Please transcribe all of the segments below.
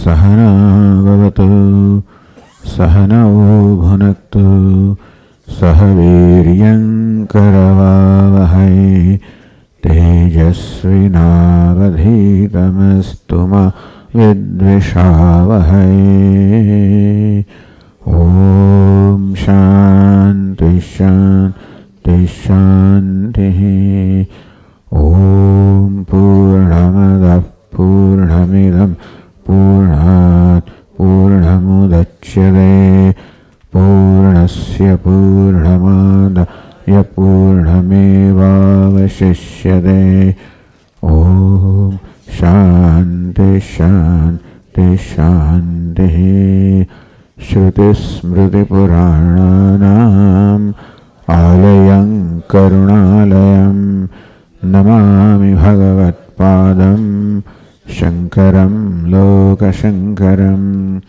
Sahana Bhavatu Sahanau Bhunaktu Sahaviryam Karavavahai Tejasvinavadhitamastuma Vidvishavahai. Om Shanti Shanti Shanti. Om Purnamada Purnamidam Purnat Purnamudachyate Purnasya Purnamada Yapurnamevavashishyate. Om Shanti Shanti Shanti. Shruti Smriti Purananam Alayam Karunalayam Namami Bhagavat Padam Shankaram Loka Shankaram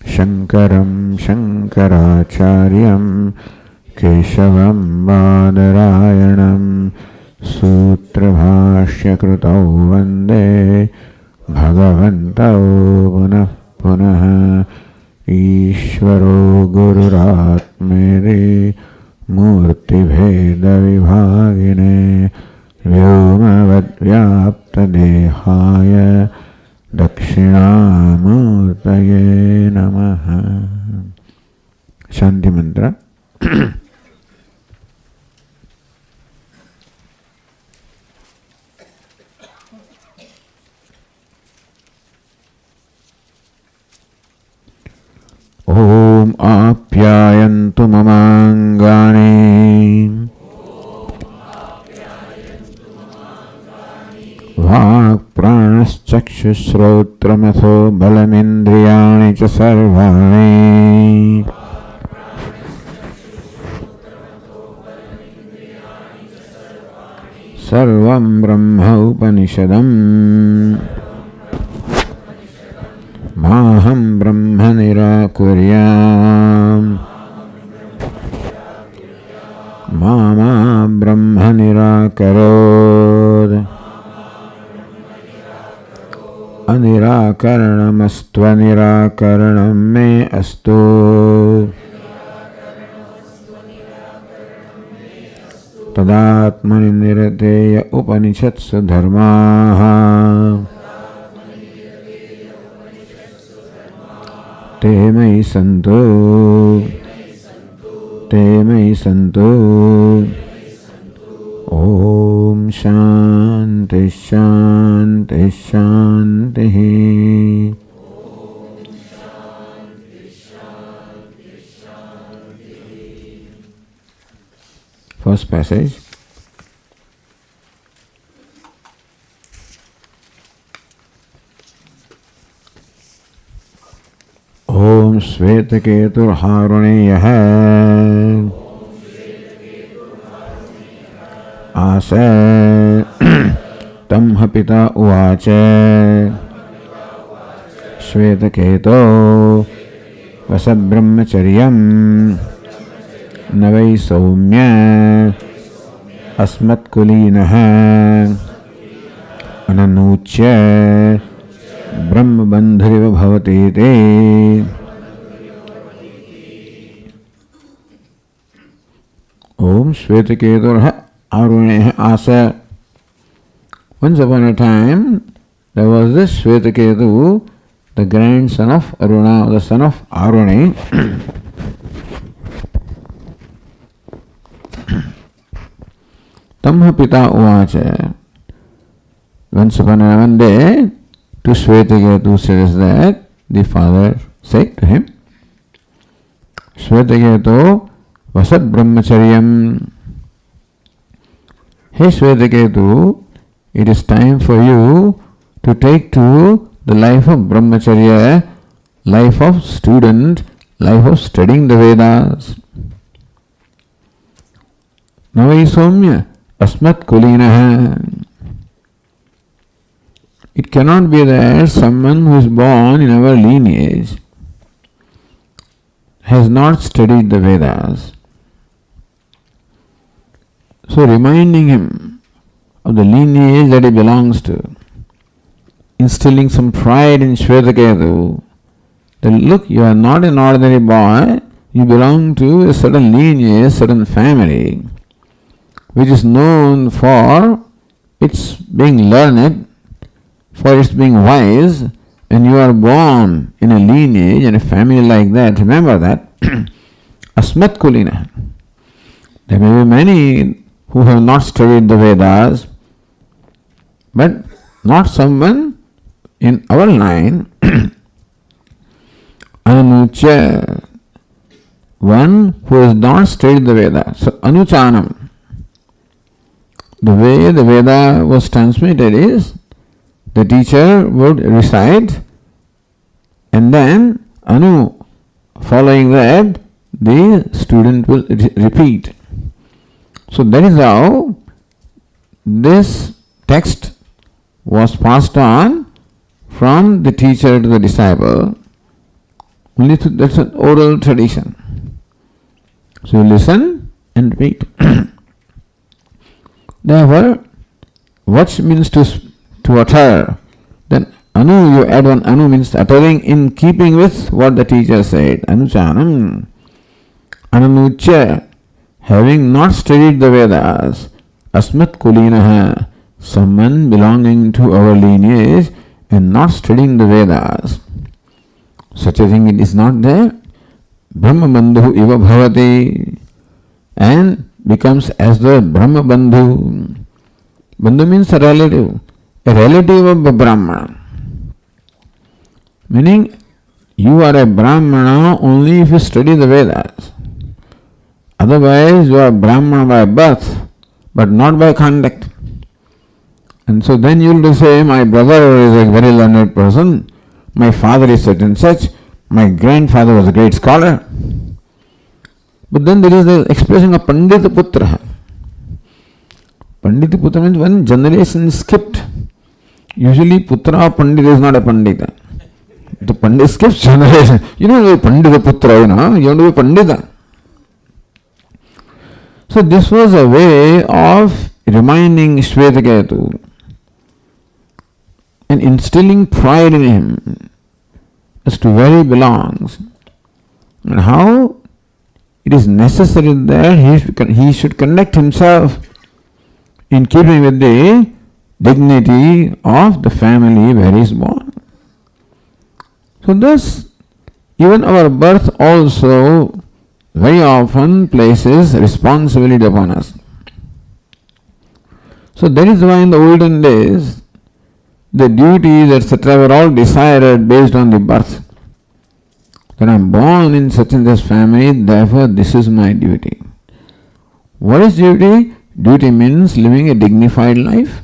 Shankaram Shankaracharyam Keshavam Badarayanam Sutra Bhashya Krutau Vande Bhagavantau Punah Punah. Ishvaro Gururatmeri Murti Bheda Vibhagine Vyomavad Vyapta Dehaya Dakshinamurtaye Namaha. Shanti Mantra. Om Apyayantu Mamangani Vak Pranas Chakshusrotramatho Balamindriyani Cha Sarvani Sarvam Brahma Upanishadam Maham Brahma Nirakuryam Mama Brahma Nirakarod Anirakaranamastva Nirakaranam Me Astu Tadatmani Nirateya Upanishatsu Dharmaha Te Mai Santu Om Shanti Shanti Shanti. First passage. Om Svetaketur Haruneyaha Ase Tamha Pita Uvache Svetaketo Vasad Brahmacharyam Navai Saumya Asmat Kulinaha Ananuchya Brahma Bandhariva Bhavati Te. Om Svetaketur Arune Asa. Once upon a time, there was this Svetaketu, the grandson of Aruna, the son of Arune. Tamha Pita Uvacha. Once upon a one day, to Svetaketu says that the father said to him, Svetaketu Vasat Brahmacharyam. Hey Svetaketu, it is time for you to take to the life of Brahmacharya, life of student, life of studying the Vedas. Navai Somya Asmat Kulinaha. It cannot be that someone who is born in our lineage has not studied the Vedas. So reminding him of the lineage that he belongs to instilling some pride in Shvetaketu, that look, you are not an ordinary boy, you belong to a certain lineage, certain family, which is known for its being learned, for its being wise, and you are born in a lineage and a family like that. Remember that. Asmat Kulina. There may be many who have not studied the Vedas, but not someone in our line. Anucha, one who has not studied the Veda. So Anuchanam. The way the Veda was transmitted is the teacher would recite and then Anu, following that, the student will repeat. So that is how this text was passed on from the teacher to the disciple. Only that's an oral tradition. So you listen and repeat. Therefore, what means to utter? Then Anu, you add one Anu means uttering in keeping with what the teacher said. Anuchanam. Ananucha, having not studied the Vedas, Asmat Kulinaha, someone belonging to our lineage and not studying the Vedas. Such a thing it is not there. Brahma Bandhu iva bhavati, and becomes as the Brahma Bandhu. Bandhu means a relative of a Brahmana. Meaning, you are a Brahmana only if you study the Vedas. Otherwise, you are Brahmana by birth, but not by conduct. And so then you will say, my brother is a very learned person, my father is such and such, my grandfather was a great scholar. But then there is the expression of Pandita Putra. Pandita Putra means one generation is skipped. Usually Putra or Pandita is not a Pandita. The Pandita skips generation. You don't be Pandita Putra, you have to be Pandita. So this was a way of reminding Shvetaketu and instilling pride in him as to where he belongs and how it is necessary that he should conduct himself in keeping with the dignity of the family where he is born. So thus, even our birth also very often places responsibility upon us. So that is why in the olden days, the duties, etc. were all decided based on the birth. That I am born in such and such family, therefore this is my duty. What is duty? Duty means living a dignified life.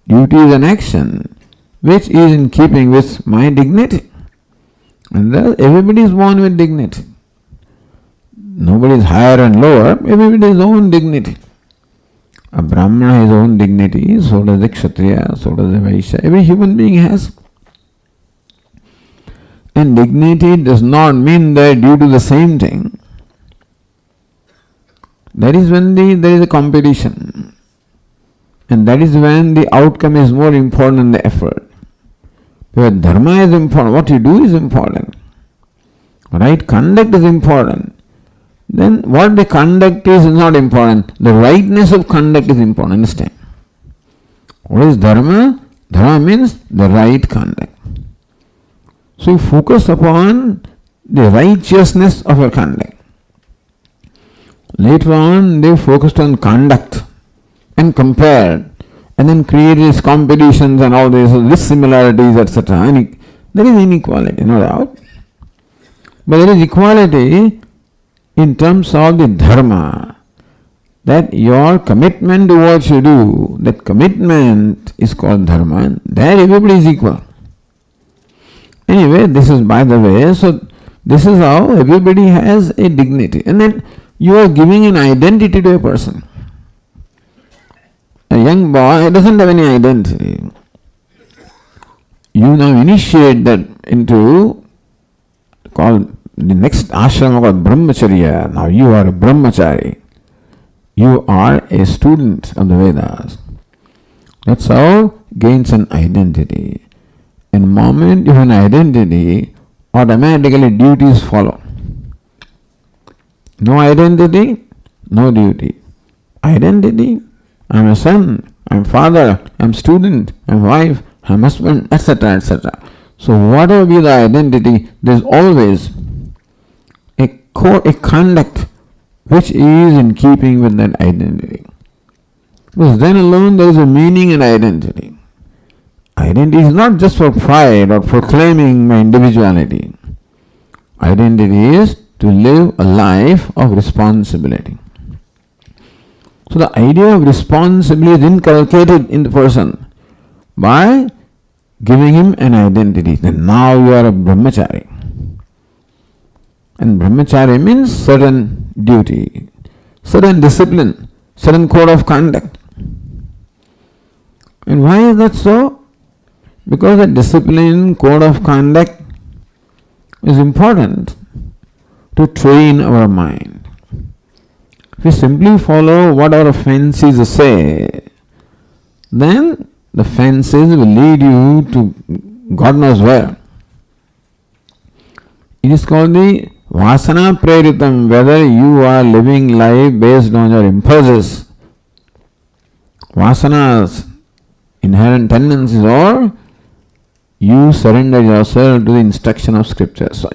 Duty is an action which is in keeping with my dignity. And thus everybody is born with dignity. Nobody is higher and lower, everybody has his own dignity. A Brahmana has his own dignity, so does a Kshatriya, so does a Vaishya. Every human being has. And dignity does not mean that due to the same thing. That is when there is a competition. And that is when the outcome is more important than the effort. Because dharma is important, what you do is important. Right conduct is important. Then what the conduct is not important. The rightness of conduct is important, understand? What is dharma? Dharma means the right conduct. So you focus upon the righteousness of your conduct. Later on, they focused on conduct and compared and then created these competitions and all these dissimilarities, etc. And there is inequality, no doubt. But there is equality in terms of the dharma, that your commitment to what you do, that commitment is called dharma, there everybody is equal. Anyway, this is by the way, so this is how everybody has a dignity. And then you are giving an identity to a person. A young boy doesn't have any identity. You now initiate that into called the next ashrama called brahmacharya. Now you are a brahmachari. You are a student of the Vedas. That's how gains an identity. In the moment you have an identity, automatically duties follow. No identity, no duty. Identity, I'm a son, I'm father, I'm student, I'm wife, I'm husband, etc., etc. So whatever be the identity, there is always a conduct which is in keeping with that identity. Because then alone there is a meaning in identity. Identity is not just for pride or proclaiming my individuality. Identity is to live a life of responsibility. So the idea of responsibility is inculcated in the person by giving him an identity. Then now you are a brahmachari. And brahmachari means certain duty, certain discipline, certain code of conduct. And why is that so? Because the discipline, code of conduct is important to train our mind. If we simply follow what our fancies say, then the fancies will lead you to God knows where. It is called the Vasana Preritam, whether you are living life based on your impulses, vasanas, inherent tendencies, or you surrender yourself to the instruction of scripture. So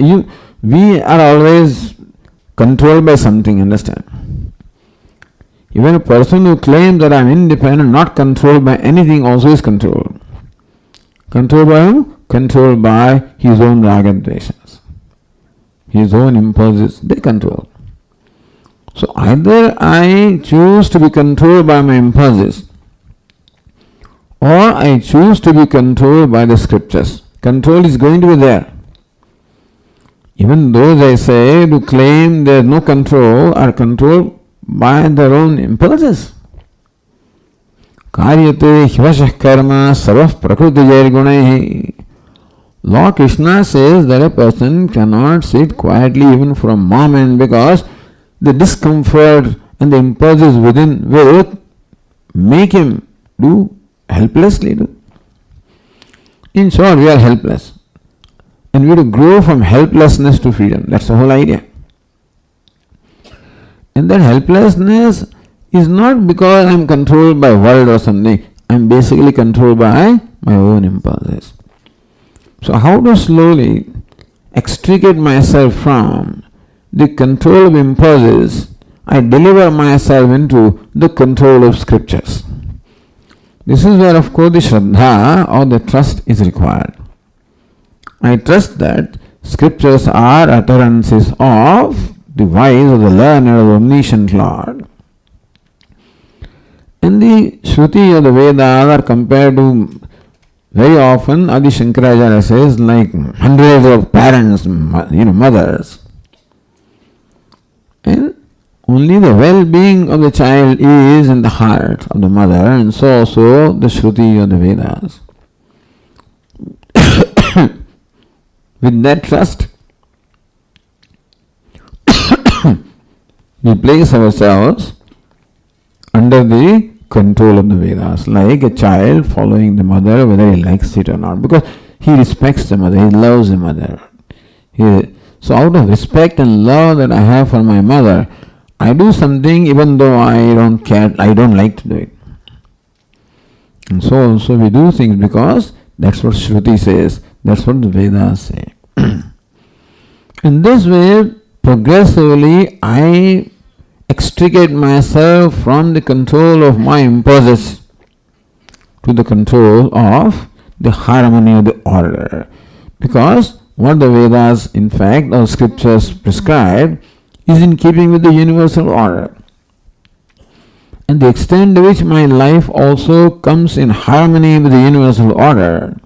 we are always controlled by something, understand? Even a person who claims that I am independent, not controlled by anything, also is controlled. Controlled by whom? Controlled by his own raga dveshas. His own impulses, they control. So either I choose to be controlled by my impulses, or I choose to be controlled by the scriptures. Control is going to be there. Even those I say to claim there is no control are controlled by their own impulses. Karyate hivashah karma sarvah prakrutijair gunaihi. Lord Krishna says that a person cannot sit quietly even for a moment because the discomfort and the impulses within will make him do helplessly do. In short, we are helpless. And we have to grow from helplessness to freedom. That's the whole idea. And that helplessness is not because I am controlled by world or something. I am basically controlled by my own impulses. So how to slowly extricate myself from the control of impulses? I deliver myself into the control of scriptures. This is where, of course, the Shraddha or the trust is required. I trust that scriptures are utterances of the wise or the learned or the omniscient Lord. And the Shruti or the Vedas are compared to, very often Adi Shankaracharya says, like hundreds of parents, mothers. And only the well-being of the child is in the heart of the mother, and so also the Shruti or the Vedas. With that trust, we place ourselves under the control of the Vedas, like a child following the mother, whether he likes it or not, because he respects the mother, he loves the mother. So out of respect and love that I have for my mother, I do something even though I don't care, I don't like to do it. And so also we do things because that's what Shruti says, that's what the Vedas say. In this way, progressively I extricate myself from the control of my impulses to the control of the harmony of the order. Because what the Vedas, in fact, or scriptures prescribe is in keeping with the universal order. And the extent to which my life also comes in harmony with the universal order,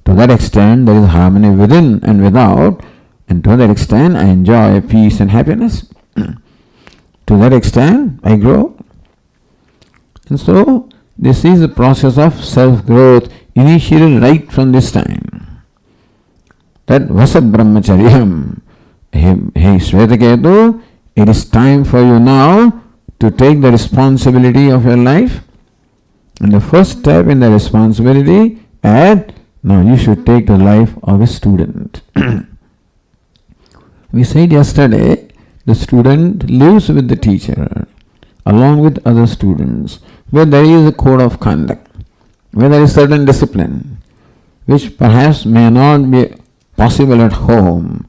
to that extent there is harmony within and without, and to that extent I enjoy peace and happiness. To that extent I grow. And so this is the process of self-growth initiated right from this time. That Vasa Brahmacharyam. Hey Shvetaketu, it is time for you now to take the responsibility of your life And the first step in the responsibility, and now you should take the life of a student. We said yesterday, the student lives with the teacher along with other students, where there is a code of conduct, where there is certain discipline, which perhaps may not be possible at home,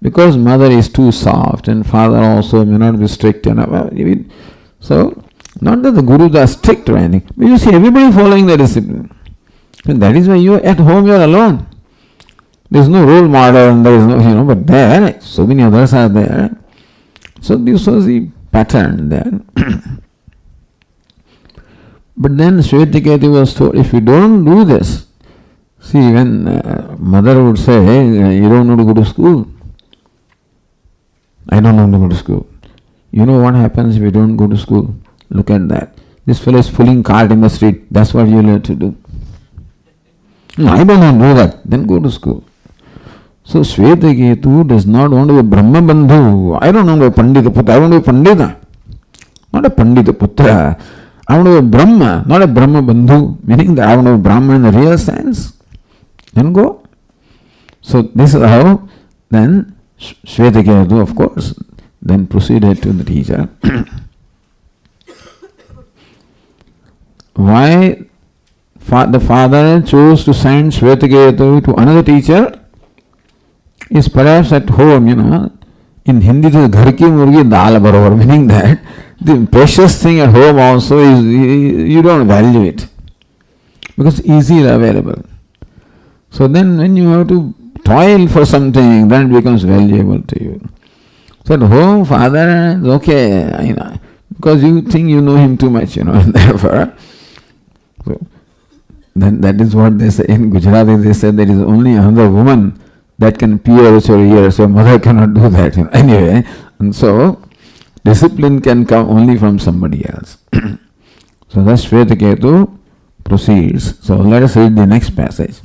because mother is too soft and father also may not be strict enough. So, not that the gurus are strict or anything, but you see everybody following the discipline. And that is why you at home you are alone. There is no role model and there is no, but there, so many others are there. So this was the pattern there. But then Shvetiketu was told, if you don't do this, see when mother would say, you don't know to go to school. I don't know to go to school. You know what happens if you don't go to school? Look at that. This fellow is pulling cart in the street. That's what you have to do. No, I don't want to do that. Then go to school. So Shvetiketu does not want to be Brahma Bandhu. I don't want to be Pandita Putra. I want to be Pandita. Not a Pandita Putra. I want to be Brahma, not a Brahma Bandhu. Meaning that I want to be Brahma in the real sense. Then go. So this is how then Shvetiketu, of course, then proceeded to the teacher. Why the father chose to send Shvetiketu to another teacher is perhaps at home, in Hindi it is ghar ki murgi dal barobar, meaning that the precious thing at home also is, you don't value it because easily available. So then when you have to toil for something, then it becomes valuable to you. So at home, father is okay, because you think you know him too much, and therefore. So then that is what they say in Gujarati. They say there is only another woman that can pierce your ears, so mother cannot do that. Anyway, and so discipline can come only from somebody else. So thus Shvetiketu proceeds. So let us read the next passage.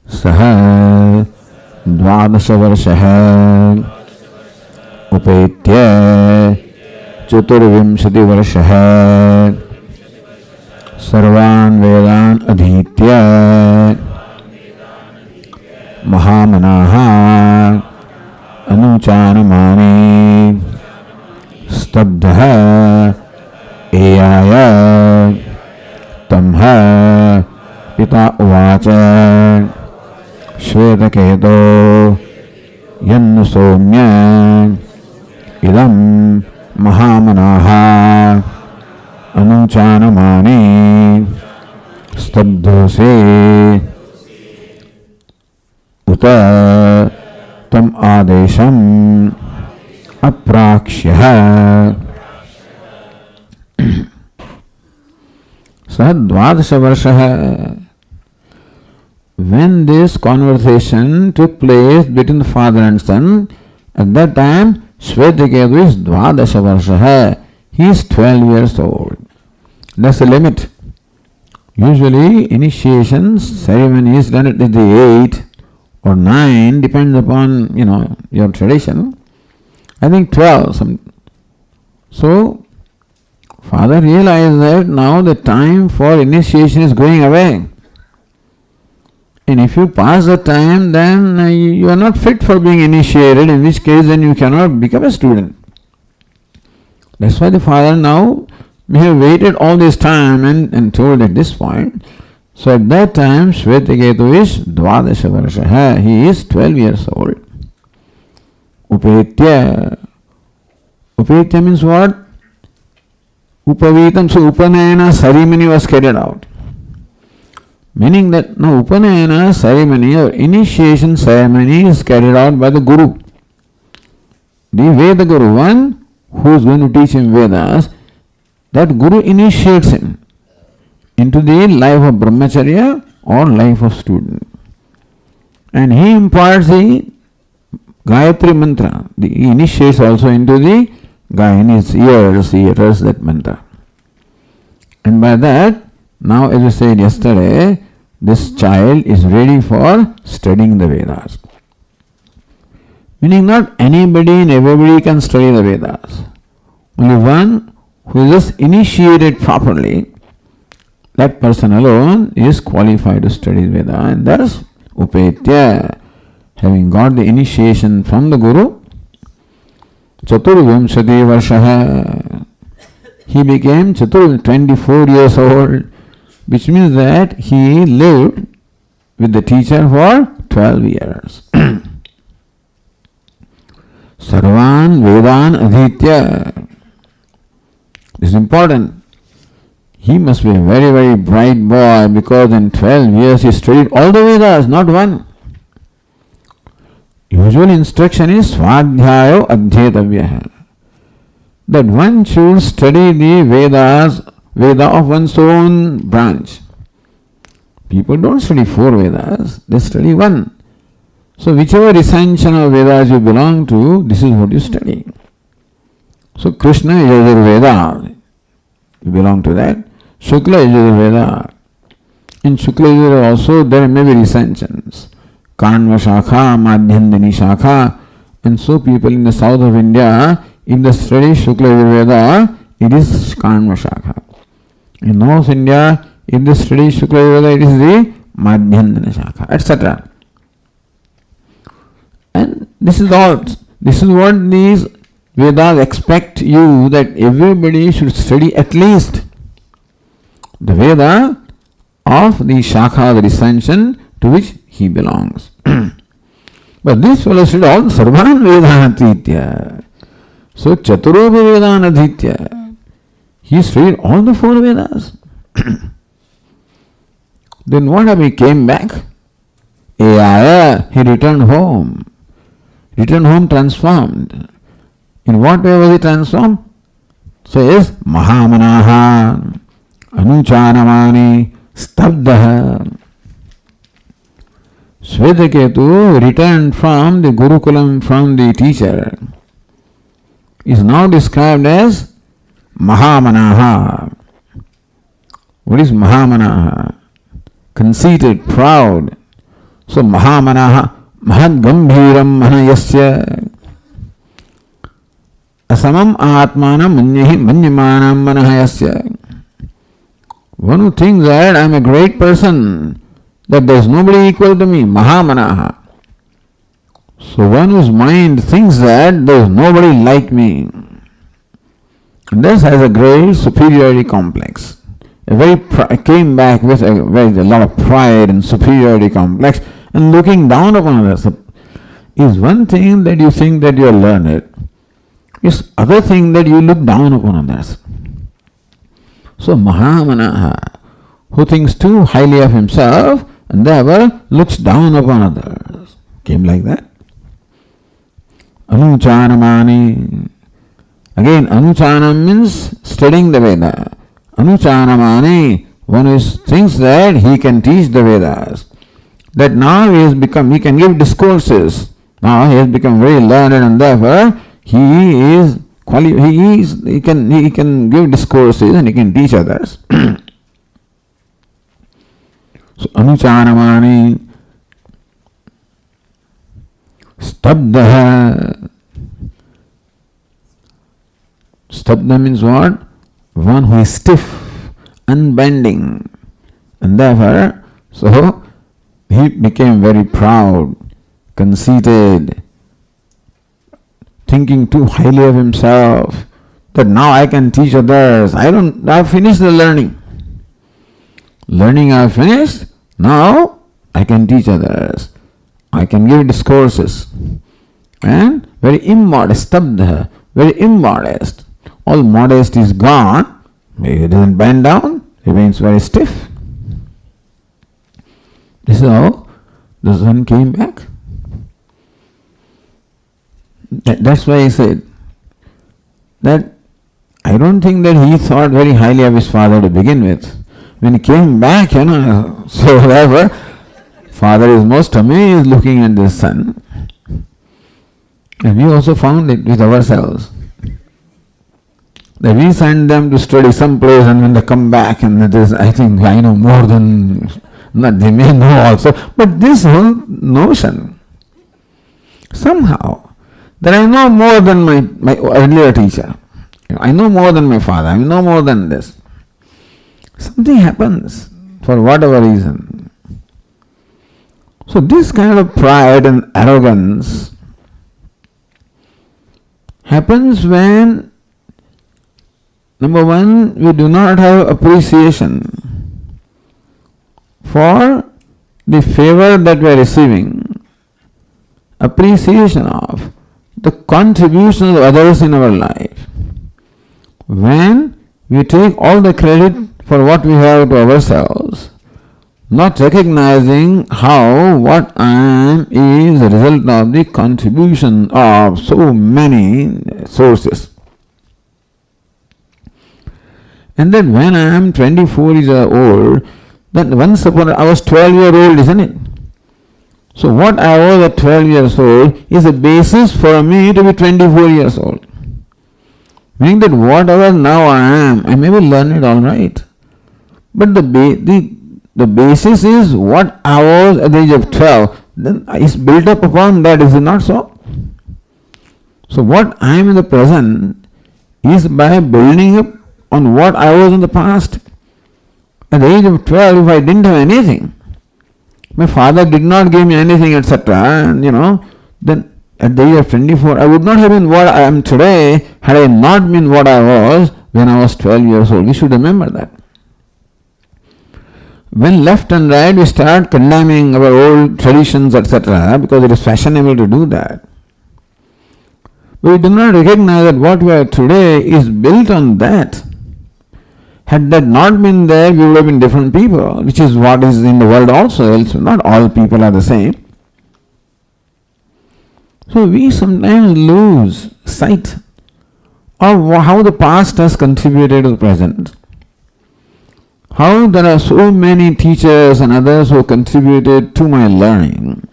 Saha dvadasha varshah upetya chaturvimshati varshah सर्वान् वेदान् अधीत्य महामनाः अनुचानमाने स्तब्धः एयाय तम्ह पिता उवाच श्वेतकेतो यन्न सौम्य इदं महामनाः अनुचानमाने स्तब्धोसे उत तम आदेशम अप्राक्ष्यः सह द्वादश वर्षः. When this conversation took place between the father and son, at that time Shvetiketu is dvadasha varshah. He is 12 years old. That's the limit. Usually initiation ceremony is done at the 8 or 9, depends upon your tradition. I think 12. So father realized that now the time for initiation is going away. And if you pass the time, then you are not fit for being initiated, in which case then you cannot become a student. That's why the father now may have waited all this time and told at this point. So at that time, Shvetiketu is dvadasha varshah. He is 12 years old. Upetya. Upetya means what? Upavitam. So Upanayana ceremony was carried out. Meaning that now Upanayana ceremony or initiation ceremony is carried out by the Guru. The Veda Guru, one who is going to teach him Vedas, that Guru initiates him into the life of Brahmacharya or life of student. And he imparts the Gayatri mantra. He initiates also into the Gayatri, in his ears, he utters that mantra. And by that, now as I said yesterday, this child is ready for studying the Vedas. Meaning not anybody and everybody can study the Vedas. Only one who is just initiated properly, that person alone is qualified to study Veda, and thus Upetya, having got the initiation from the Guru, Chaturvimshati Varshaha, he became 24 years old, which means that he lived with the teacher for 12 years. Sarvan Vedan Adhitya. This is important. He must be a very, very bright boy, because in 12 years he studied all the Vedas, not one. Usual instruction is Swadhyayo Adhyetavyaha, that one should study the Veda of one's own branch. People don't study 4 Vedas, they study one. So whichever recension of Vedas you belong to, this is what you study. So Krishna is Yajurveda, you belong to that. Shukla is Yajurveda. In Shukla Yajurveda also there may be recensions. Kanva Shakha, Madhyandini Shakha. And so people in the south of India, if they study Shukla Yajurveda, it is Kanva Shakha. In North India, if they study Shukla Yajurveda, it is the Madhyandini Shakha, etc. And this is all. This is what these Vedas expect you, that everybody should study at least the Veda of the Shakha, the recension to which he belongs. But this fellow studied all Sarvan Vedanatitya. So Chaturopi Vedanadhitya. He studied all the 4 Vedas. Then what happened? He came back. Ayaya, he returned home. Returned home transformed. In what way was he transformed? Says Mahamanaha, Anucharamani, Stabdaha. Swetaketu returned from the Gurukulam, from the teacher, is now described as Mahamanaha. What is Mahamanaha? Conceited, proud. So Mahamanaha, Mahad Gambhiram Manayasya. Asamam Atmanam Manyahi Manyamanam Manahayasya. One who thinks that I am a great person, that there is nobody equal to me, Mahamanaha. So one whose mind thinks that there is nobody like me, and this has a great superiority complex. Came back with a lot of pride and superiority complex, and looking down upon others. Is one thing that you think that you are learned, is other thing that you look down upon others. So Mahamanaha, who thinks too highly of himself and therefore looks down upon others, came like that. Anucharamani. Again, Anuchanam means studying the Veda. Anucharamani, one who thinks that he can teach the Vedas, that now he can give discourses. Now he has become very learned, and therefore he can give discourses and he can teach others. So Anucharamani, Stabdaha. Stabda means what? One who is stiff, unbending, and therefore, so he became very proud, conceited, thinking too highly of himself, that now I can teach others. I've finished the learning. Learning I've finished, now I can teach others. I can give discourses. And very immodest, stabdha, very immodest. All modesty is gone. He doesn't bend down, remains very stiff. This is how the son came back. That's why he said that I don't think that he thought very highly of his father to begin with. When he came back, so therefore, father is most amazed looking at this son. And we also found it with ourselves. That we send them to study some place, and when they come back, and it is, I think I know more than, not they may know also, but this whole notion, somehow, that I know more than my earlier teacher. I know more than my father, I know more than this. Something happens for whatever reason. So this kind of pride and arrogance happens when, number one, we do not have appreciation for the favor that we are receiving, appreciation of the contribution of others in our life. When we take all the credit for what we have to ourselves, not recognizing how what I am is a result of the contribution of so many sources. And then when I am 24 years old, then once upon I was 12-year-old, isn't it? So what I was at 12 years old is a basis for me to be 24 years old. Meaning that whatever now I am, I may learn it all right. But the basis is what I was at the age of 12, then is built up upon that, is it not so? So what I am in the present is by building up on what I was in the past. At the age of 12, if I didn't have anything, my father did not give me anything, etc., and then at the age of 24, I would not have been what I am today had I not been what I was when I was 12 years old. We should remember that. When left and right we start condemning our old traditions, etc., because it is fashionable to do that, but we do not recognize that what we are today is built on that. Had that not been there, we would have been different people, which is what is in the world also. Else, not all people are the same. So we sometimes lose sight of how the past has contributed to the present. How there are so many teachers and others who contributed to my learning.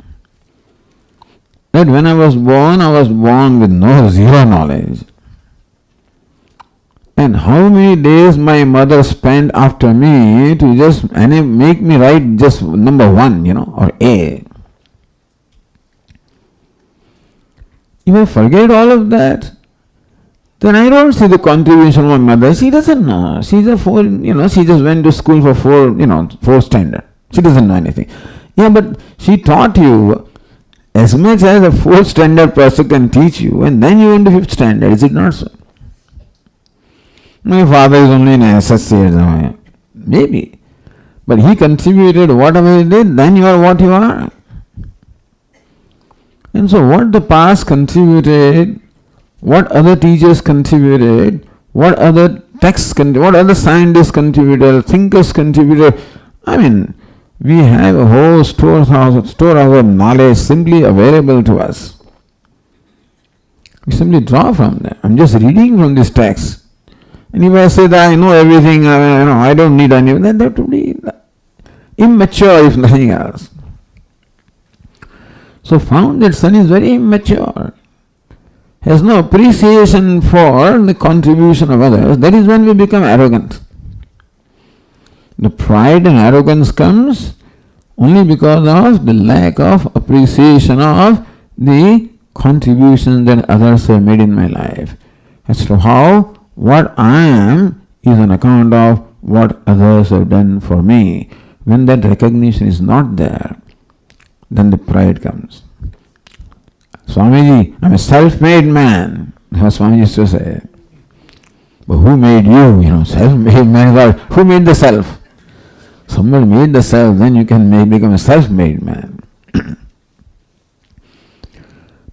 That when I was born with zero knowledge. And how many days my mother spent after me to just make me write just number 1, or A. If I forget all of that, then I don't see the contribution of my mother. She doesn't know. She's a she just went to school for 4th standard. She doesn't know anything. Yeah, but she taught you as much as a 4th standard person can teach you, and then you went to 5th standard. Is it not so? My father is only an SSC, maybe. But he contributed whatever he did, then you are what you are. And so what the past contributed, what other teachers contributed, what other texts contributed, what other scientists contributed, thinkers contributed, we have a whole storehouse of knowledge simply available to us. We simply draw from them. I'm just reading from this text. And if I say that I know everything, I don't need anything, then that would be immature if nothing else. So found that son is very immature, has no appreciation for the contribution of others. That is when we become arrogant. The pride and arrogance comes only because of the lack of appreciation of the contributions that others have made in my life. As to how what I am is on account of what others have done for me. When that recognition is not there, then the pride comes. Swamiji, I'm a self-made man. That's what Swami used to say. But who made you? Self-made man. Who made the self? Somebody made the self, then you can become a self-made man.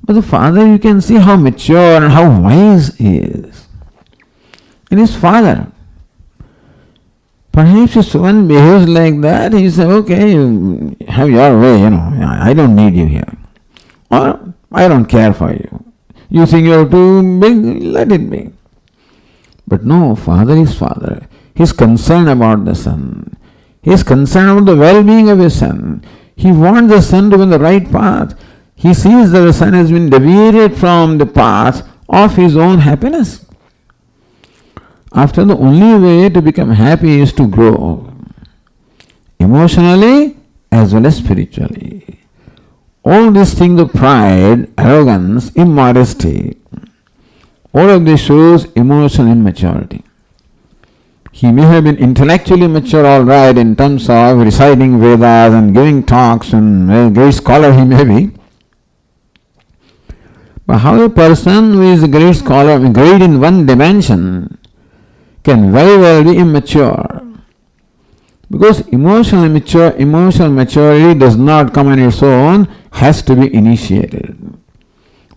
But the father, you can see how mature and how wise he is. And his father. Perhaps if someone behaves like that, he says, okay, you have your way, I don't need you here. Or, I don't care for you. You think you're too big, let it be. But no, father is father. He's concerned about the son. He's concerned about the well-being of his son. He wants the son to be on the right path. He sees that the son has been deviated from the path of his own happiness. After the only way to become happy is to grow emotionally as well as spiritually. All these things of pride, arrogance, immodesty, All of this shows emotional immaturity. He may have been intellectually mature, all right, in terms of reciting Vedas and giving talks, and a great scholar he may be. But how a person who is a great scholar, great in one dimension, can very well be immature? Because emotional maturity does not come on its own, has to be initiated.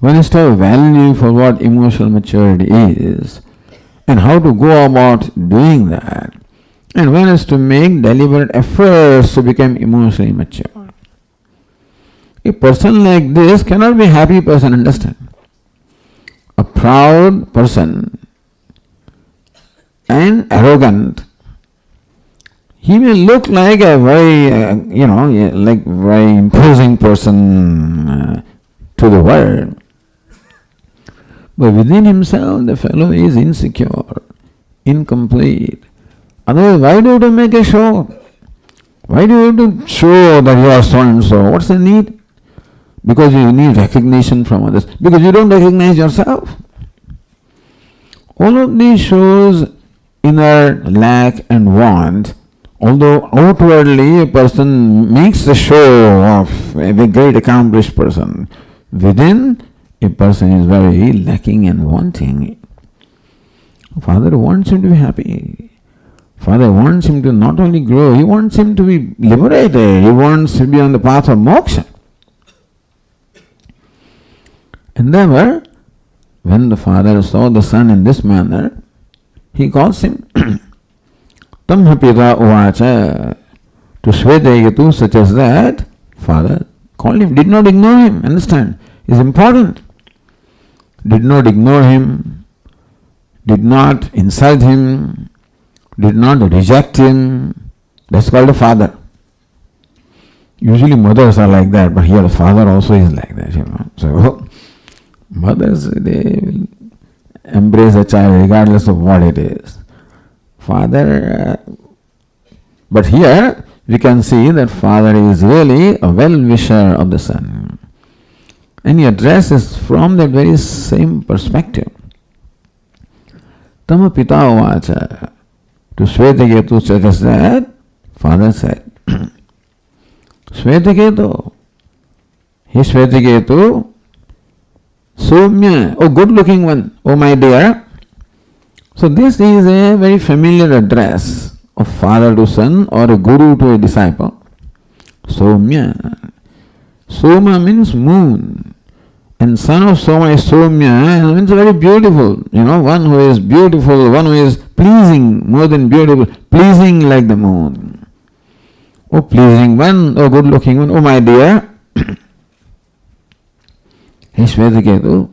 One has to have value for what emotional maturity is and how to go about doing that. And one has to make deliberate efforts to become emotionally mature. A person like this cannot be a happy person, understand? A proud person and arrogant, he may look like a very, very imposing person to the world. But within himself, the fellow is insecure, incomplete. Otherwise, why do you have to make a show? Why do you have to show that you are so and so? What's the need? Because you need recognition from others. Because you don't recognize yourself. All of these shows inner lack and want. Although outwardly a person makes a show of a great accomplished person, within a person is very lacking and wanting. Father wants him to be happy. Father wants him to not only grow, he wants him to be liberated. He wants to be on the path of moksha. And therefore, when the father saw the son in this manner, he calls him Tam Pita Uvacha, to Shvedayatu, such as that, father called him, did not ignore him, understand, is important. Did not ignore him, did not insult him, did not reject him. That's called a father. Usually mothers are like that, but here the father also is like that, So mothers, they will embrace a child regardless of what it is. Father, but here we can see that father is really a well-wisher of the son. And he addresses from that very same perspective. Tama Pita Uvacha, to Shvetaketu, such as that, father said, Shvetaketu, he Shvetaketu, Soumya, oh good looking one, oh my dear. So this is a very familiar address of father to son or a guru to a disciple. Soumya. Soma means moon. And son of Soma is Soumya, means very beautiful. One who is beautiful, one who is pleasing, more than beautiful, pleasing like the moon. Oh pleasing one, oh good looking one, oh my dear. Hey Shvetaketu,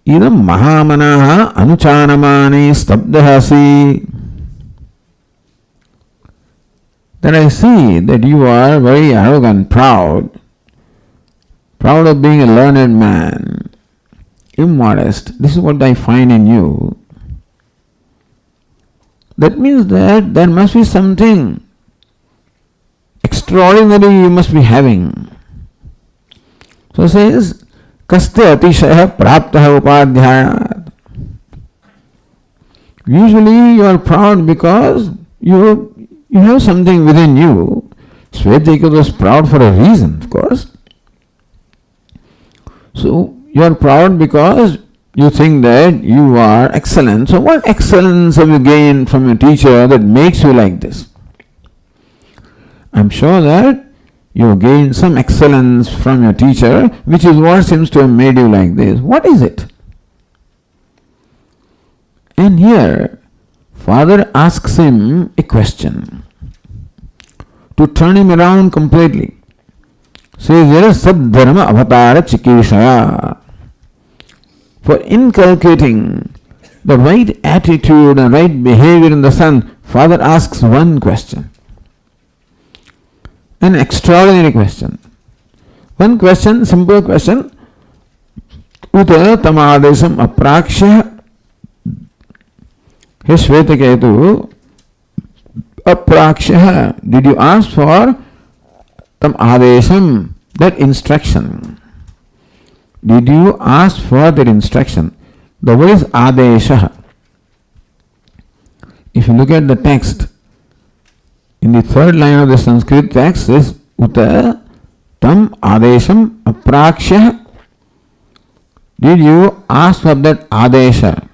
idam mahamanaha anuchanamani stabdhasi. Then I see that you are very arrogant, proud of being a learned man, immodest. This is what I find in you. That means that there must be something extraordinary you must be having. So it says, Kaste atishaya praptaha upadhyayat. Usually you are proud because you have something within you. Shvetaketu was proud for a reason, of course. So you are proud because you think that you are excellent. So what excellence have you gained from your teacher that makes you like this? I'm sure that you gained some excellence from your teacher, which is what seems to have made you like this. What is it? And here, father asks him a question to turn him around completely. Says, there is Saddharma Avatara Chikishaya. For inculcating the right attitude and right behavior in the son, father asks one question. An extraordinary question. One question, simple question. Uta tamadesam aprakshya. Hey Shvetaketu, aprakshya. Did you ask for tam adesam, that instruction? did you ask for their instruction? The word is adesha. If you look at the text, in the third line of the Sanskrit text is Uta Tam Adesham Aprakshya. Did you ask for that Adesha?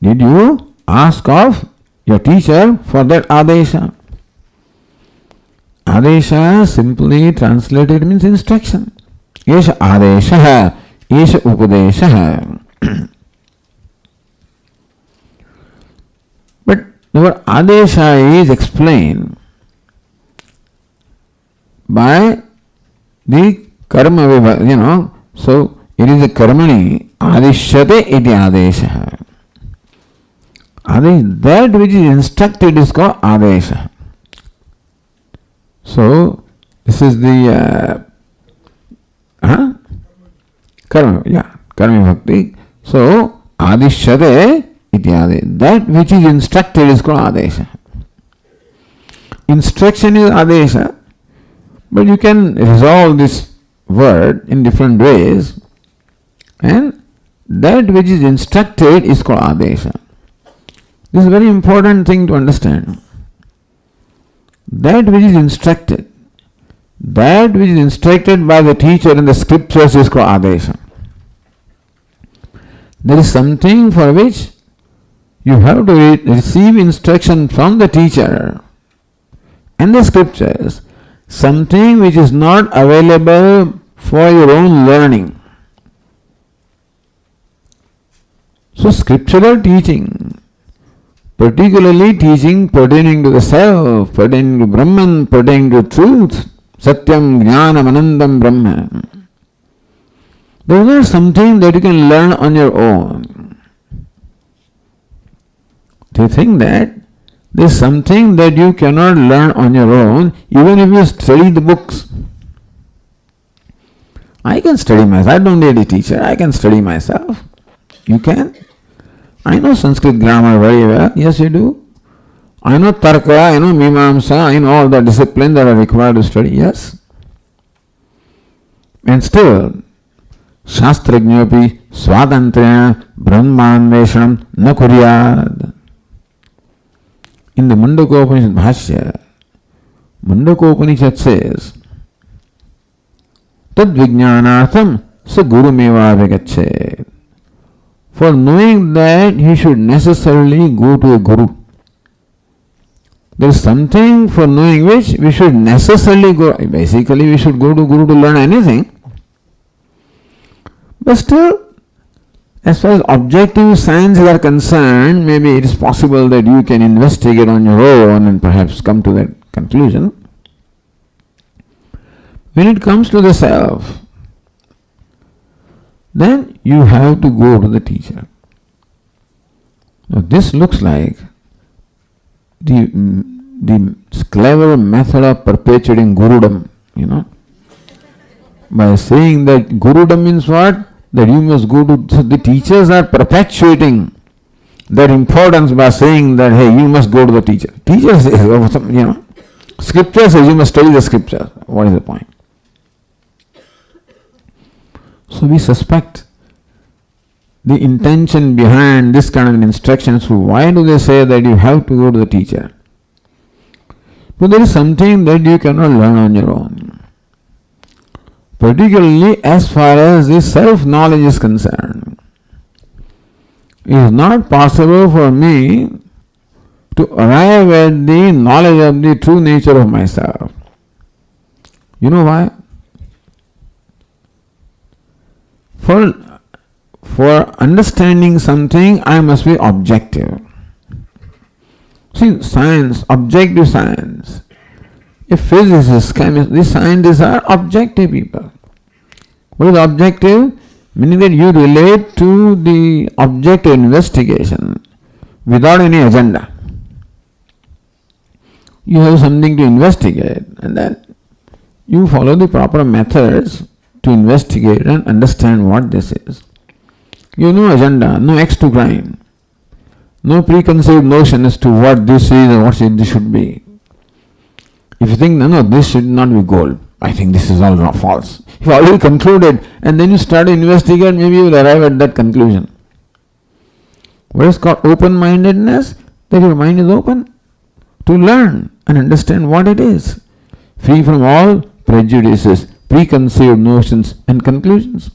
Did you ask of your teacher for that Adesha? Adesha simply translated means instruction. Yesha Adesha, Yesha Upadesha. But the word Adesha is explained by the karma vibhava, so it is a karmani, adishyate iti adesha. That which is instructed is called adesha. So this is the karma bhakti. So adishyate iti adesha. That which is instructed is called adesha. Instruction is adesha. But you can resolve this word in different ways, and that which is instructed is called adesha. This is a very important thing to understand. That which is instructed by the teacher in the scriptures is called adesha. There is something for which you have to receive instruction from the teacher and the scriptures. Something which is not available for your own learning. So scriptural teaching, particularly teaching pertaining to the self, pertaining to Brahman, pertaining to truth, Satyam, Jnanam, Anandam, Brahman. Those are something that you can learn on your own. They think that there is something that you cannot learn on your own, even if you study the books. I can study myself. I don't need a teacher. I can study myself. You can. I know Sanskrit grammar very well. Yes, you do. I know Tarka, I know Mimamsa, I know all the disciplines that are required to study. Yes. And still, Shastrajñopi Swatantrena Brahmanveshanam na kuryad. In the Mundakopanishad Bhashya, Mundakopanishad says, Tad Vijnanartham sa Gurumeva Vigachet. For knowing that he should necessarily go to a Guru. There is something for knowing which we should necessarily go. Basically, we should go to Guru to learn anything. But still, as far as objective sciences are concerned, maybe it is possible that you can investigate on your own and perhaps come to that conclusion. When it comes to the self, then you have to go to the teacher. Now this looks like the clever method of perpetuating Gurudam, By saying that Gurudam means what? That you must go to, so the teachers are perpetuating their importance by saying that, hey, you must go to the teacher. Teacher says, scripture says you must study the scripture. What is the point? So we suspect the intention behind this kind of an instruction. So why do they say that you have to go to the teacher? But there is something that you cannot learn on your own. Particularly as far as the self-knowledge is concerned. It is not possible for me to arrive at the knowledge of the true nature of myself. You know why? For understanding something, I must be objective. See, science, objective science. If physicists, chemists, these scientists are objective people. What is objective? Meaning that you relate to the objective investigation without any agenda. You have something to investigate, and then you follow the proper methods to investigate and understand what this is. You have no agenda, no axe to grind, no preconceived notion as to what this is and what this should be. If you think, no, this should not be gold, I think this is all false. You've already concluded, and then you start to investigate, maybe you will arrive at that conclusion. What is called open-mindedness? That your mind is open to learn and understand what it is, free from all prejudices, preconceived notions and conclusions.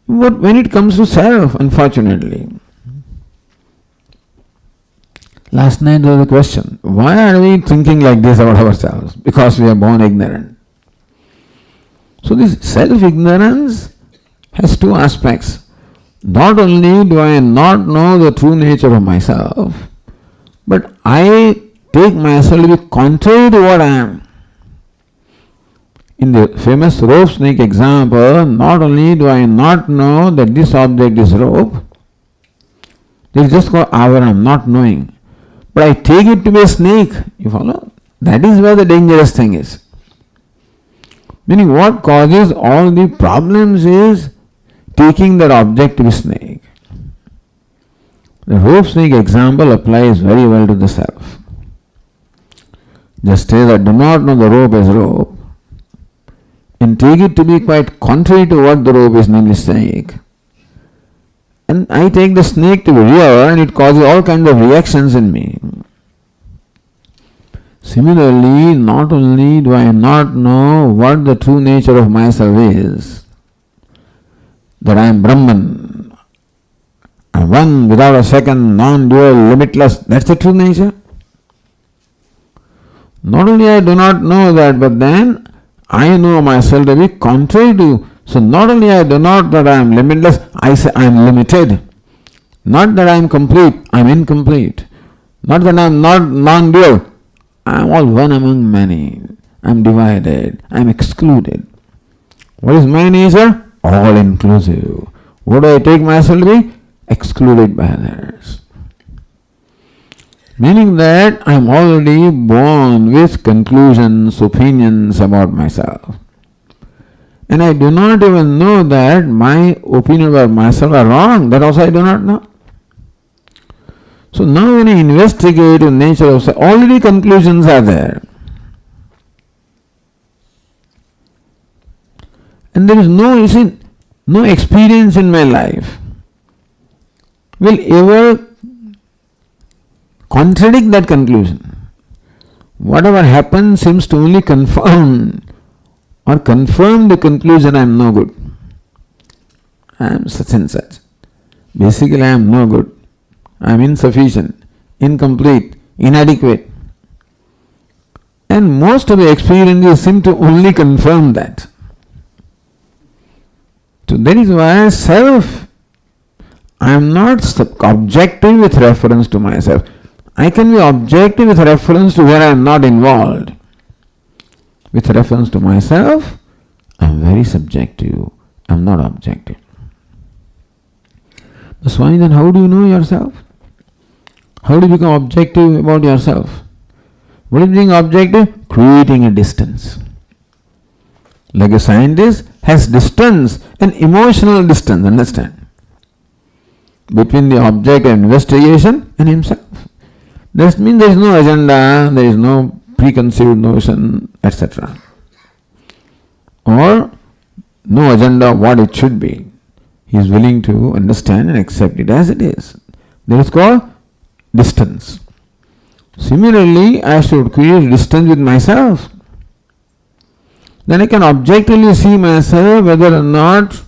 But when it comes to self, unfortunately, last night there was a question, why are we thinking like this about ourselves? Because we are born ignorant. So this self-ignorance has two aspects. Not only do I not know the true nature of myself, but I take myself to be contrary to what I am. In the famous rope snake example, not only do I not know that this object is rope, it is just called avaram, not knowing. But I take it to be a snake. You follow? That is where the dangerous thing is. Meaning what causes all the problems is taking that object to be snake. The rope snake example applies very well to the self. Just say that do not know the rope as rope and take it to be quite contrary to what the rope is, namely snake. And I take the snake to be real and it causes all kinds of reactions in me. Similarly, not only do I not know what the true nature of myself is, that I am Brahman, I am one without a second, non-dual, limitless, that's the true nature. Not only I do not know that, but then I know myself to be contrary to. So not only I do not that I am limitless, I say I am limited. Not that I am complete, I am incomplete. Not that I am not non-dual, I am all one among many. I am divided, I am excluded. What is my nature? All inclusive. What do I take myself to be? Excluded by others. Meaning that I am already born with conclusions, opinions about myself. And I do not even know that my opinions about myself are wrong. That also I do not know. So now when I investigate the nature of self, already conclusions are there. And there is no experience in my life will ever contradict that conclusion. Whatever happens seems to only confirm the conclusion I am no good. I am such and such. Basically I am no good. I am insufficient, incomplete, inadequate. And most of the experiences seem to only confirm that. So that is why self, I am not objective with reference to myself. I can be objective with reference to where I am not involved. With reference to myself, I am very subjective. I am not objective. But Swami, then how do you know yourself? How do you become objective about yourself? What is being objective? Creating a distance. Like a scientist has distance, an emotional distance, understand? Between the object of investigation and himself. That means there is no agenda, there is no preconceived notion, etc. Or no agenda what it should be. He is willing to understand and accept it as it is. That is called distance. Similarly, I should create distance with myself. Then I can objectively see myself whether or not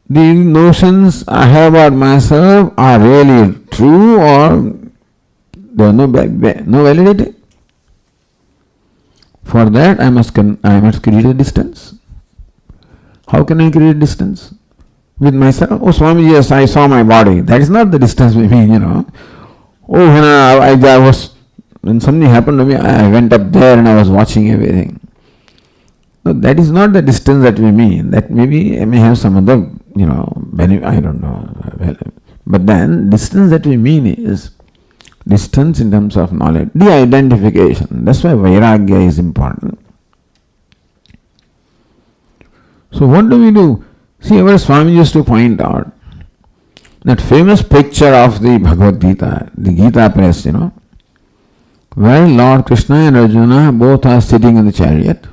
the notions I have about myself are really true or they are no validity. For that I must create a distance. How can I create distance? With myself? Oh Swami, yes, I saw my body. That is not the distance we mean, Oh, when something happened to me, I went up there and I was watching everything. No, that is not the distance that we mean. That maybe I may have some other, benefit, I don't know. But then, distance that we mean is distance in terms of knowledge, the identification. That's why Vairagya is important. So what do we do? See, our Swami used to point out that famous picture of the Bhagavad Gita, the Gita press, where Lord Krishna and Arjuna both are sitting in the chariot.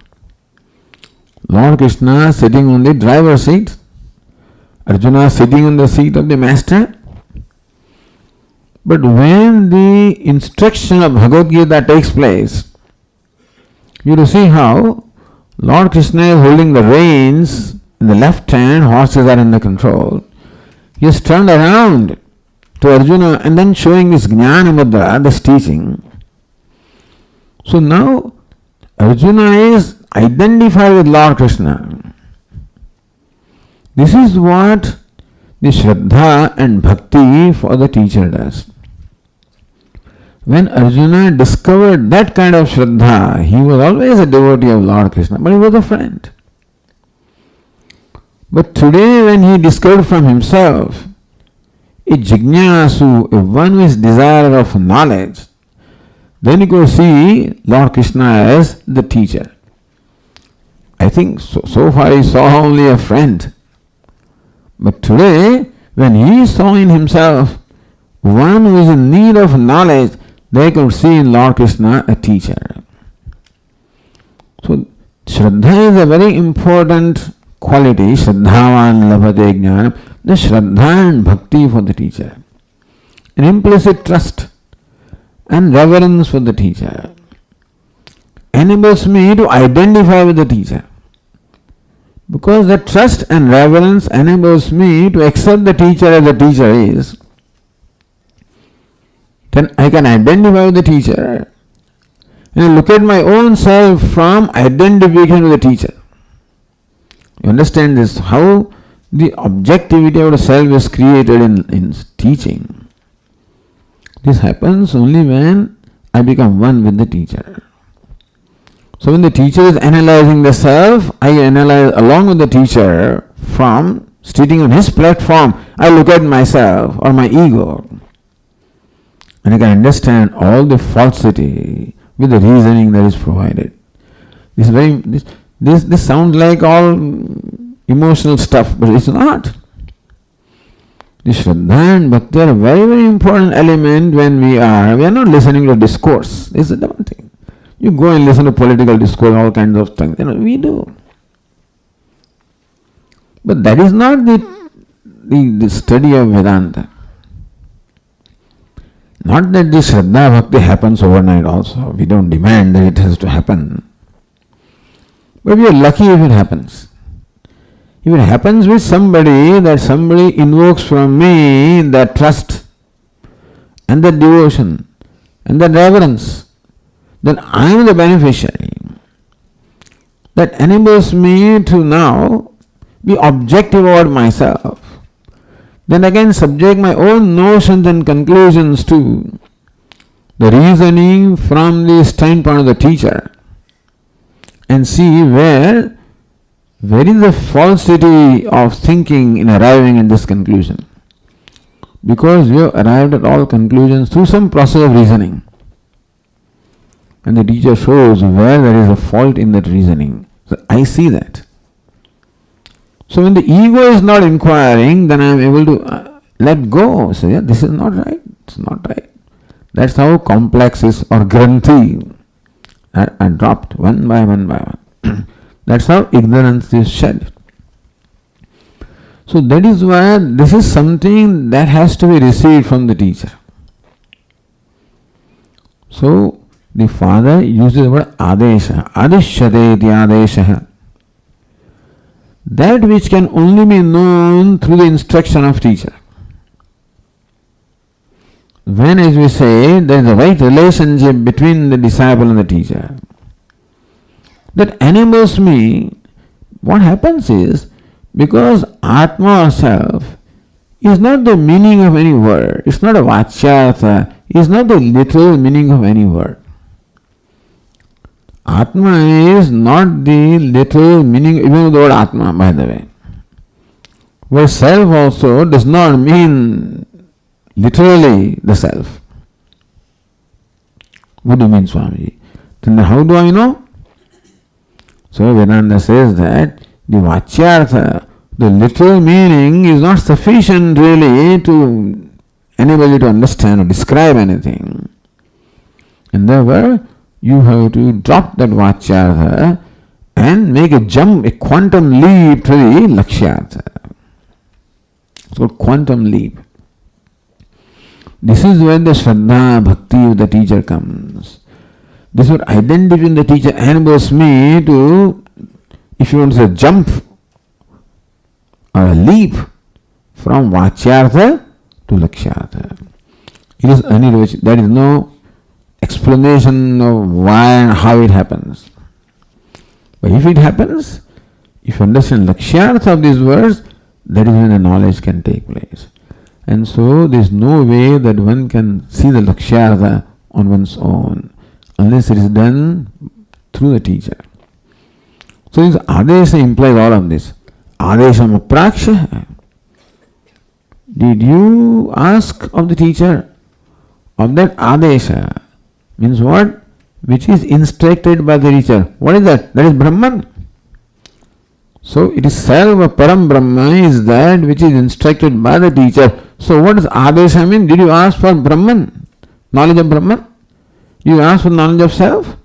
Lord Krishna sitting on the driver's seat, Arjuna sitting on the seat of the master. But when the instruction of Bhagavad Gita takes place, you will see how Lord Krishna is holding the reins in the left hand, horses are under control. He has turned around to Arjuna and then showing this Jnana Mudra, this teaching. So now Arjuna is identified with Lord Krishna. This is what the Shraddha and Bhakti for the teacher does. When Arjuna discovered that kind of Shraddha, he was always a devotee of Lord Krishna, but he was a friend. But today when he discovered from himself a Jignasu, a one who is desire of knowledge, then you could see Lord Krishna as the teacher. I think so far he saw only a friend. But today, when he saw in himself one who is in need of knowledge, they could see in Lord Krishna a teacher. So, Shraddha is a very important quality. Shraddhavan labhate jnanam. The Shraddha and Bhakti for the teacher. An implicit trust and reverence for the teacher enables me to identify with the teacher. Because that trust and reverence enables me to accept the teacher as the teacher is. Then I can identify with the teacher and look at my own self from identification with the teacher. You understand this? How the objectivity of the self is created in teaching. This happens only when I become one with the teacher. So when the teacher is analyzing the self, I analyze along with the teacher from sitting on his platform. I look at myself or my ego. And I can understand all the falsity with the reasoning that is provided. This sounds like all emotional stuff, but it's not. The Shraddha and Bhakti are a very, very important element when we are not listening to discourse. This is the one thing. You go and listen to political discourse, all kinds of things. We do. But that is not the study of Vedanta. Not that the Shraddha Bhakti happens overnight also. We don't demand that it has to happen. But we are lucky if it happens. If it happens with somebody, that somebody invokes from me that trust and that devotion and that reverence, then I am the beneficiary. That enables me to now be objective about myself. Then I can subject my own notions and conclusions to the reasoning from the standpoint of the teacher and see where is the falsity of thinking in arriving at this conclusion. Because we have arrived at all conclusions through some process of reasoning. And the teacher shows where there is a fault in that reasoning. So I see that. So when the ego is not inquiring, then I am able to let go. So yeah, this is not right. It's not right. That's how complexes or granthi are dropped one by one. That's how ignorance is shed. So that is why this is something that has to be received from the teacher. So the father uses the word adesha. Adishyate iti adesha. That which can only be known through the instruction of teacher. When, as we say, there is a right relationship between the disciple and the teacher, that enables me, what happens is, because Atma or self is not the meaning of any word, it's not a vachyartha, it's not the literal meaning of any word. Atma is not the literal meaning, even of the word Atma, by the way. Where self also does not mean literally the self. What do you mean, Swami? Then how do I know? So Vedanta says that the vachyartha, the literal meaning, is not sufficient really to enable you to understand or describe anything. And therefore, you have to drop that Vachyartha and make a jump, a quantum leap to the Lakshyartha. It's called quantum leap. This is where the Shraddha, Bhakti of the teacher comes. This is what identity in the teacher enables me to, if you want to say, jump or a leap from Vachyartha to Lakshyartha. It is anirvachit. There is no explanation of why and how it happens. But if it happens, if you understand Lakshyartha of these words, that is when the knowledge can take place. And so there is no way that one can see the Lakshyartha on one's own unless it is done through the teacher. So this Adesha implies all of this. Adesha Mupraksha. Did you ask of the teacher of that Adesha? Means what? Which is instructed by the teacher. What is that? That is Brahman. So it is self, Param Brahma is that which is instructed by the teacher. So what does Adesha mean? Did you ask for Brahman? Knowledge of Brahman? Did you ask for knowledge of self?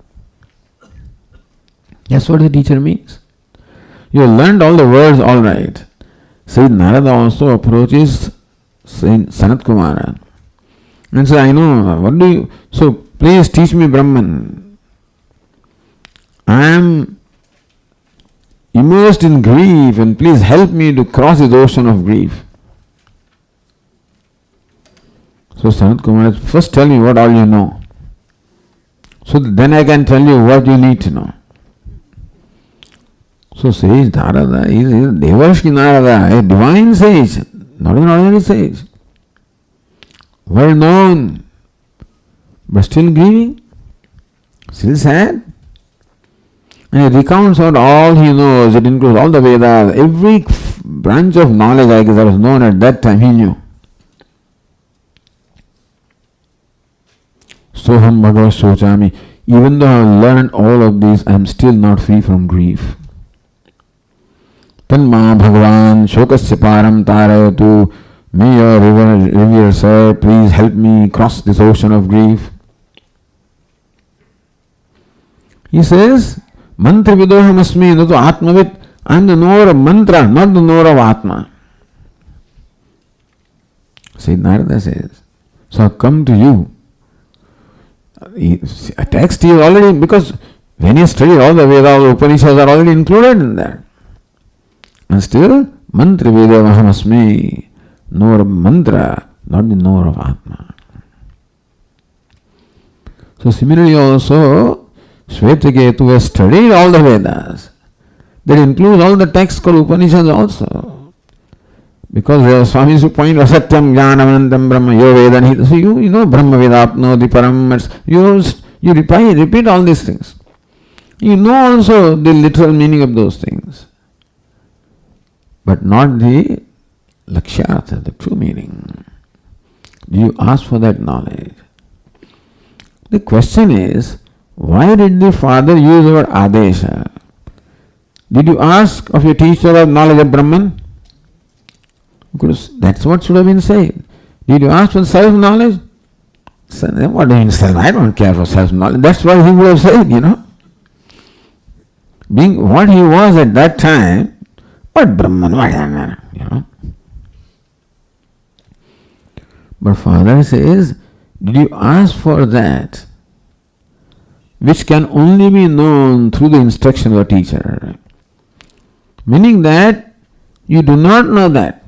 That's what the teacher means. You have learned all the words all right. Sayyid Narada also approaches Sayyid Sanat Kumara and says, I know, what do you, so please teach me Brahman. I am immersed in grief and please help me to cross this ocean of grief. So Sanat Kumara, first tell me what all you know. So then I can tell you what you need to know. So sage Narada is Devarshi Narada, a divine sage, not an ordinary sage. Well known, but still grieving, still sad. And he recounts out all he knows. It includes all the Vedas, every branch of knowledge I guess that was known at that time he knew. Soham Bhagavad Sochami. Even though I have learned all of this, I am still not free from grief. Tanma Bhagavan Shokasya Param Tarayatu. May your revered sir please help me cross this ocean of grief. He says, Mantra Vidoham Asmi Natu Atmavit. I am the knower of mantra, not the knower of Atma. Sayyid Narada says, so I have come to you. A text is already, because when you study all the Vedas, all the Upanishads are already included in that. And still, Mantra Vedavaham Asmi, knower of mantra, not the knower of Atma. So similarly also, Shvetaketu has studied all the Vedas. That includes all the texts called Upanishads also. Because there are Swamis who point out Satyam Jnanamanandam Brahma Yo Vedan. So you know Brahma Vedapno, the Param. You repeat all these things. You know also the literal meaning of those things. But not the Lakshyartha, the true meaning. Do you ask for that knowledge? The question is, why did the father use the word Adesha? Did you ask of your teacher of knowledge of Brahman? Because that's what should have been said. Did you ask for self-knowledge? What do you mean self? I don't care for self-knowledge. That's what he would have said, Being what he was at that time, what Brahman, But father says, did you ask for that which can only be known through the instruction of a teacher? Meaning that you do not know that.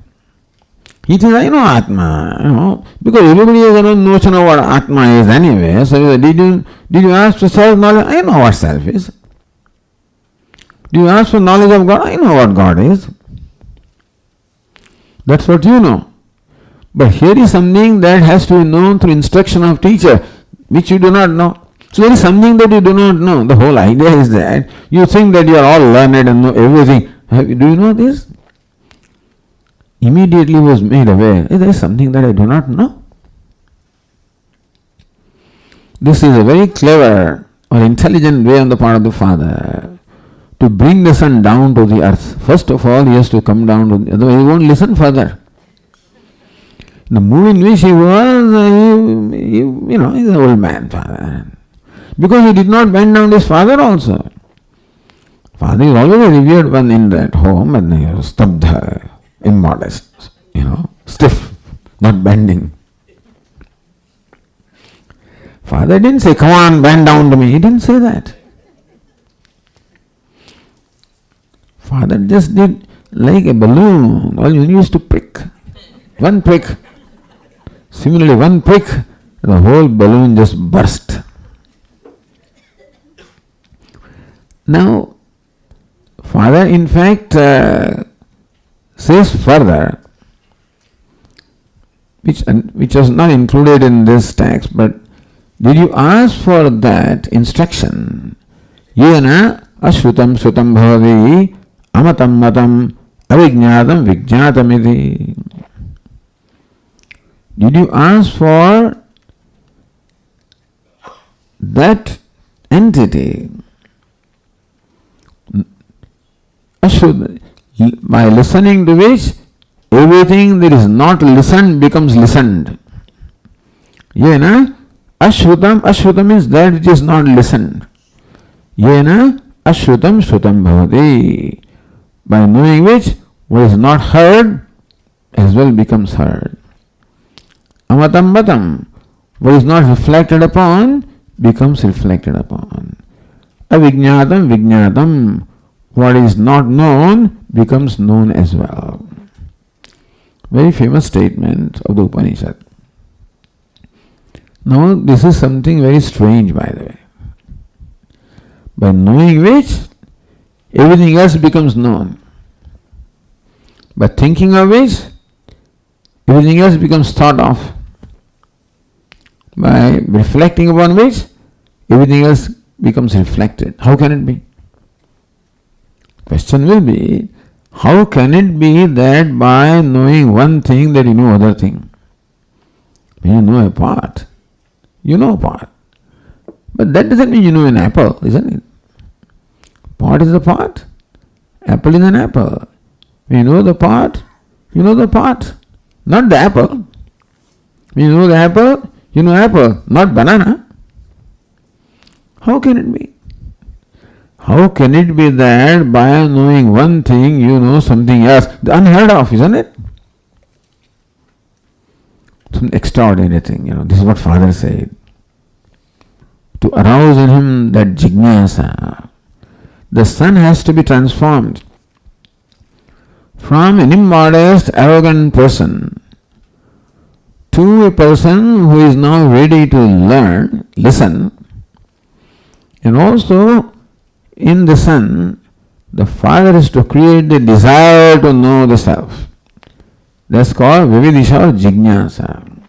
He says, I know Atma, because everybody has a notion of what Atma is anyway. So did you ask for self-knowledge? I know what self is. Do you ask for knowledge of God? I know what God is. That's what you know. But here is something that has to be known through instruction of teacher, which you do not know. So there is something that you do not know. The whole idea is that you think that you are all learned and know everything. Do you know this? Immediately was made aware, there is something that I do not know. This is a very clever or intelligent way on the part of the father to bring the son down to the earth. First of all, he has to come down to the, otherwise he won't listen further. The mood in which he was, he's an old man, father. Because he did not bend down his father also. Father is always a revered one in that home, and he was stabdha, immodest, stiff, not bending. Father didn't say, come on, bend down to me. He didn't say that. Father just did like a balloon. All you need is to prick. One prick. Similarly, one prick, the whole balloon just burst. Now, Father in fact says further, which was not included in this text, but did you ask for that instruction? Yena ashrutam shrutam bhavati amatam matam avijñātam vijñātamiti. Did you ask for that entity? By listening to which everything that is not listened becomes listened. Yena ashrutam, ashrutam means that which is not listened. Yena ashrutam shrutam bhavati. By knowing which what is not heard as well becomes heard. Amatam matam, what is not reflected upon becomes reflected upon. Avijñātam vijñātam, what is not known becomes known as well. Very famous statement of the Upanishad. Now this is something very strange, by the way. By knowing which everything else becomes known. By thinking of which everything else becomes thought of. By reflecting upon which everything else becomes reflected. How can it be? Question will be, how can it be that by knowing one thing that you know other thing? When you know a part, you know a part. But that doesn't mean you know an apple, isn't it? Part is a part, apple is an apple. When you know the part, you know the part, not the apple. When you know the apple, you know apple, not banana. How can it be? How can it be that by knowing one thing you know something else? Unheard of, isn't it? Some extraordinary thing, This is what Father said. To arouse in him that jignasa, the son has to be transformed from an immodest, arrogant person to a person who is now ready to learn, listen, and also in the son, the father is to create the desire to know the self. That's called vividisha or jignasa.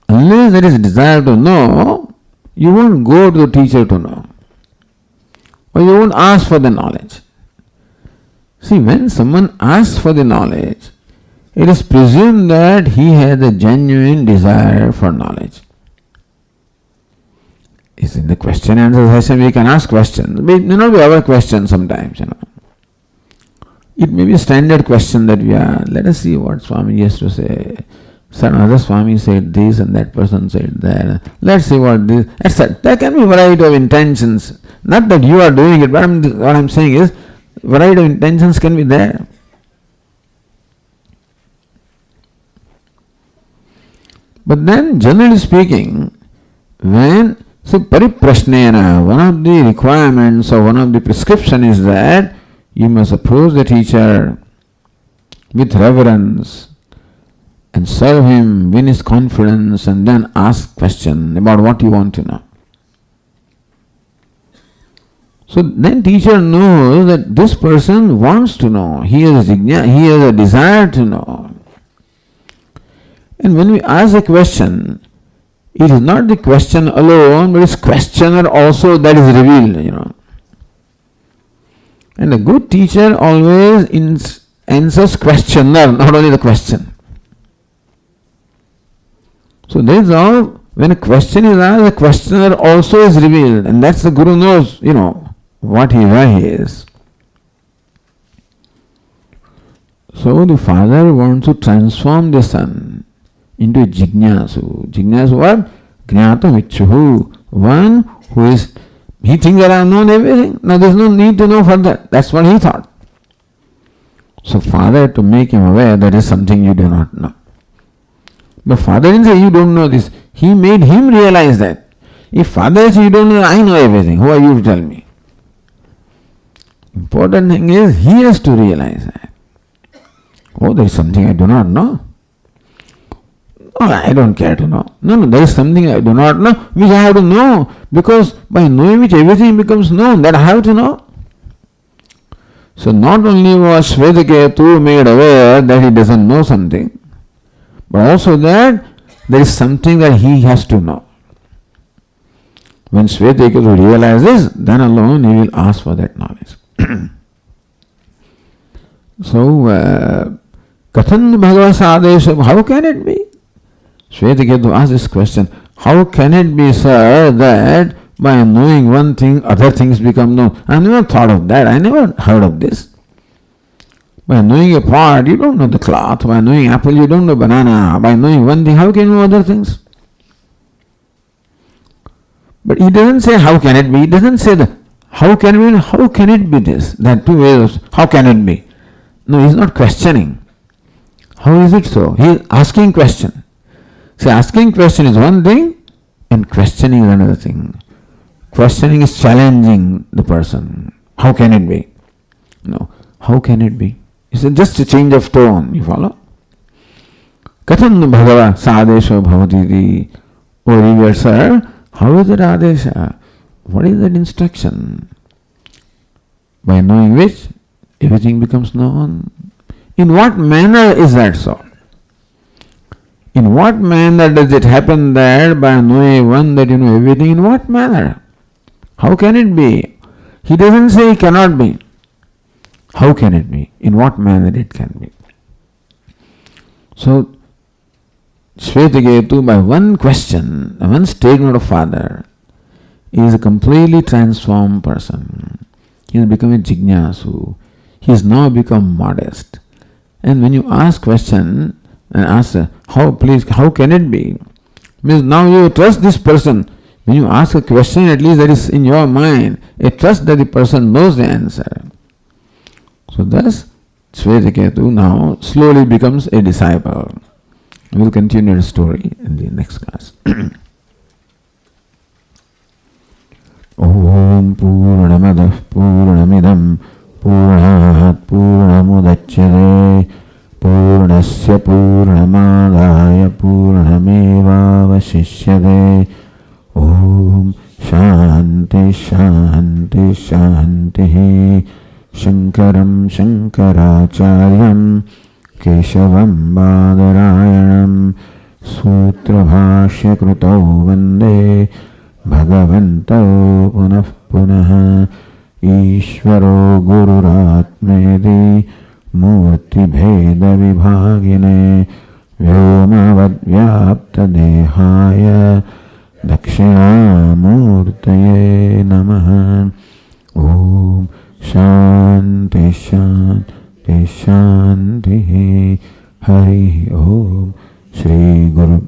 Unless there is a desire to know, you won't go to the teacher to know. Or you won't ask for the knowledge. See, when someone asks for the knowledge, it is presumed that he has a genuine desire for knowledge. It's in the question and answer session we can ask questions. It may not be our question sometimes, It may be a standard question that we are, let us see what Swami has to say. Some other Swami said this and that person said that. Let's see what this, etc. There can be a variety of intentions. Not that you are doing it, but what I'm saying is, variety of intentions can be there. But then, generally speaking, when pariprashnena, one of the requirements or one of the prescription is that you must approach the teacher with reverence and serve him, win his confidence, and then ask question about what you want to know. So then teacher knows that this person wants to know. He has a desire to know. And when we ask a question, it is not the question alone, but it's questioner also that is revealed, And a good teacher always answers questioner, not only the question. So that is all, when a question is asked, the questioner also is revealed, and that's the Guru knows, what where he is. So the father wants to transform the son into jignasu. Jignasu what? Jnata vichuhu. one who is, he thinks that I have known everything. Now there is no need to know further. That's what he thought. So Father had to make him aware that is something you do not know. But Father didn't say you don't know this. He made him realize that. If Father says you don't know, I know everything. Who are you to tell me? Important thing is he has to realize that. Oh, there is something I do not know. Oh, I don't care to know. No, there is something I do not know which I have to know, because by knowing which everything becomes known, that I have to know. So not only was Shvetaketu made aware that he doesn't know something, but also that there is something that he has to know. When Shvetaketu realizes, then alone he will ask for that knowledge. So, Kathan Bhagavas Adesha, how can it be? Shvetaketu asked this question, how can it be, sir, that by knowing one thing, other things become known? I never thought of that. I never heard of this. By knowing a part, you don't know the cloth. By knowing apple, you don't know banana. By knowing one thing, how can you know other things? But he doesn't say how can it be. He doesn't say that. How can it be? How can it be this? There are two ways of how can it be. No, he's not questioning. How is it so? He is asking question. See, asking question is one thing and questioning is another thing. Questioning is challenging the person. How can it be? No. How can it be? It's just a change of tone. You follow? Kathan Bhagava Sadesha Bhavati. Oh, revered sir, how is it Adesha? What is that instruction? By knowing which everything becomes known. In what manner is that so? In what manner does it happen that by knowing one that you know everything? In what manner? How can it be? He doesn't say it cannot be. How can it be? In what manner it can be? So, Shvetaketu, by one question, one statement of Father, is a completely transformed person. He has become a jignasu. He has now become modest. And when you ask question and ask, how can it be? Means now you trust this person. When you ask a question, at least that is in your mind, a trust that the person knows the answer. So thus, Shvetaketu now slowly becomes a disciple. We will continue the story in the next class. Om Purnamadah Purnamidam Purnat Purnamudachyate Purnasya Purnamadaya Purnameva Vasishyate. Om Shanti Shanti Shanti. Shankaram Shankaracharyam Keshavam Badarayanam Sutra Bhashya Krutau Vande Bhagavanto Punah Punah Ishvaro Gururatmedi Murti Bheda Vibhagine Vyomavad Vyapta Dehaya Dakshina Murtaye Namaha. Om Shanti Shanti Shanti. Hari Om. Shri Guru